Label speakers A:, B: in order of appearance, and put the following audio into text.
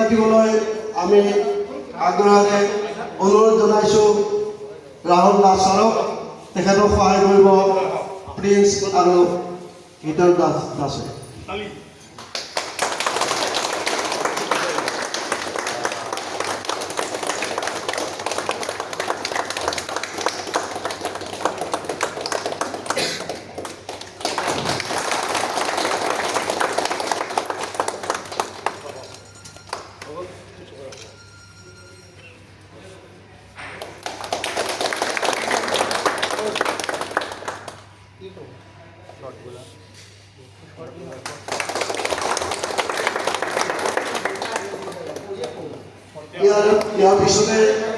A: দিবলৈ আমি আগ্ৰহেৰে অনুৰোধ জনাইছোঁ ৰাহুল দাস ছাৰক তেখেতক সহায় কৰিব প্ৰিন্স আৰু গীতৰ দাসে ইয়াৰ পিছতে